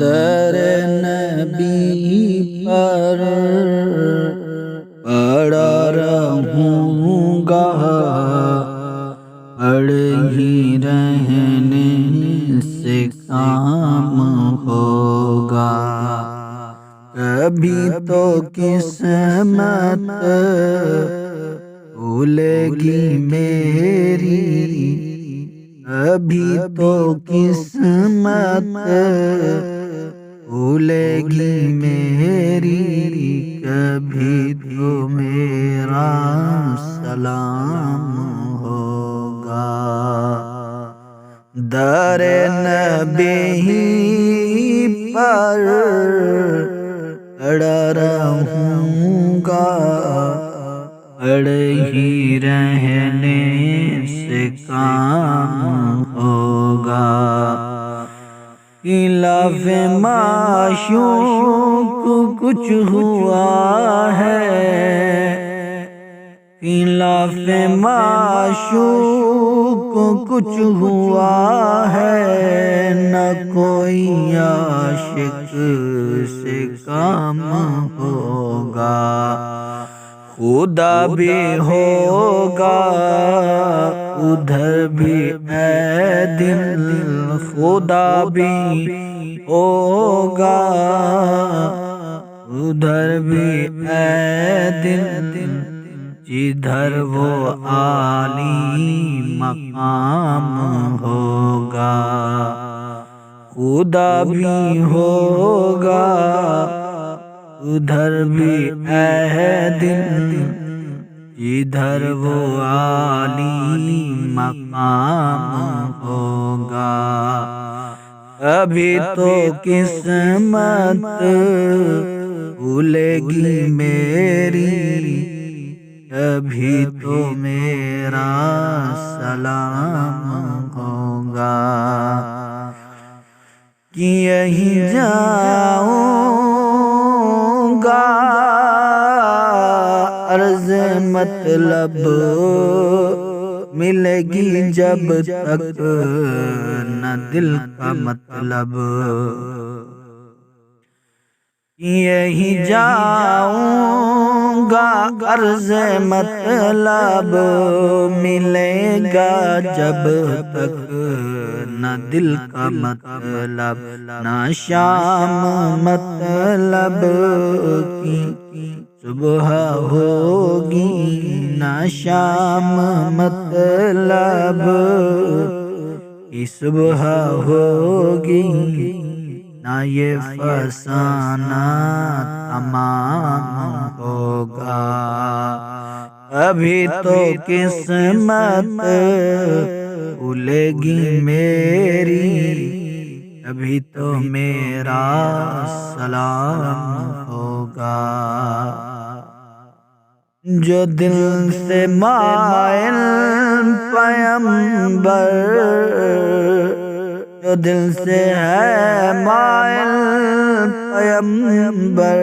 در نبی پر پڑا رہوں گا، پڑے ہی رہنے سے کام ہوگا۔ کبھی تو قسمت بھولے گی میری، کبھی تو قسمت بھولے گی میری، کبھی تو میرا سلام ہوگا۔ در نبی پر کھڑا رہوں گا، کھڑے ہی رہنے سے کام ہوگا۔ خلاف معشوق کچھ ہوا ہے، خلاف معشوق کچھ ہوا ہے، نہ کوئی عاشق سے کام ہوگا۔ خدا بھی ہوگا ادھر بھی اے دل، خدا بھی ہوگا ادھر بھی اے دل، جدھر وہ عالی مقام ہوگا۔ خدا بھی ہوگا ادھر بھی اے دل، جدھر وہ عالی مقام ہوگا۔ ابھی تو قسمت بھولے گی میری، ابھی تو میرا سلام ہوگا۔ کہ یہیں جاؤں گا عرض مطلب ملے گی جب تک نہ دل کا مطلب، یہیں جاؤں گا عرض مطلب ملے گا جب تک نہ دل کا مطلب، نہ شام مطلب کی صبح ہوگی، نہ شام مطلب کی صبح ہوگی، نہ یہ فسانہ تمام ہوگا۔ ابھی تو قسمت بھولے گی میری، ابھی تو میرا سلام ہوگا۔ جو دل سے مائل پیغمبر، جو دل سے ہے مائل پیغمبر،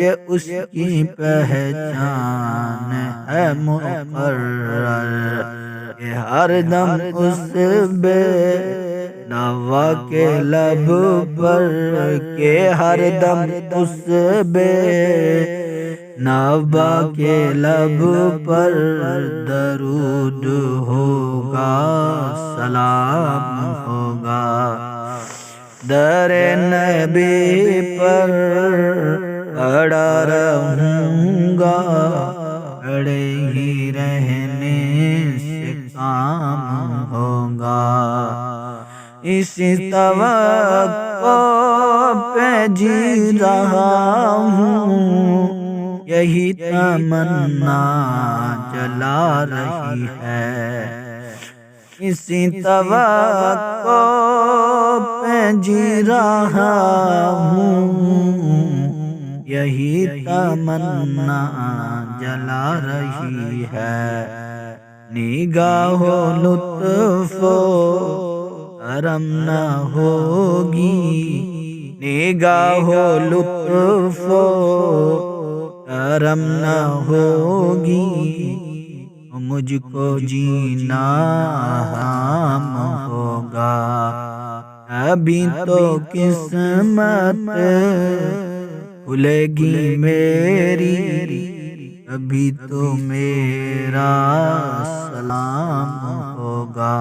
یہ اس کی پہچان ہے مقرر، یہ ہر دم اس بے نوا کے لب پر، کہ ہر دم اس بے نوا کے لب پر درود ہوگا، سلام ہوگا۔ در نبی پر کھڑا رہوں گا، کھڑے ہی رہنے سے کام ہوگا۔ اسی توقع پہ جی رہا ہوں، یہی تمنا جلا رہی ہے، اسی توقع پہ جی رہا ہوں، یہی تمنا جلا رہی ہے۔ نگاہ و لطف و کرم نہ ہوگی، نگاہ و لطف و کرم نہ ہوگی، مجھ کو جینا حرام ہوگا۔ ابھی تو قسمت کھلے گی میری، ابھی تو میرا سلام ہوگا۔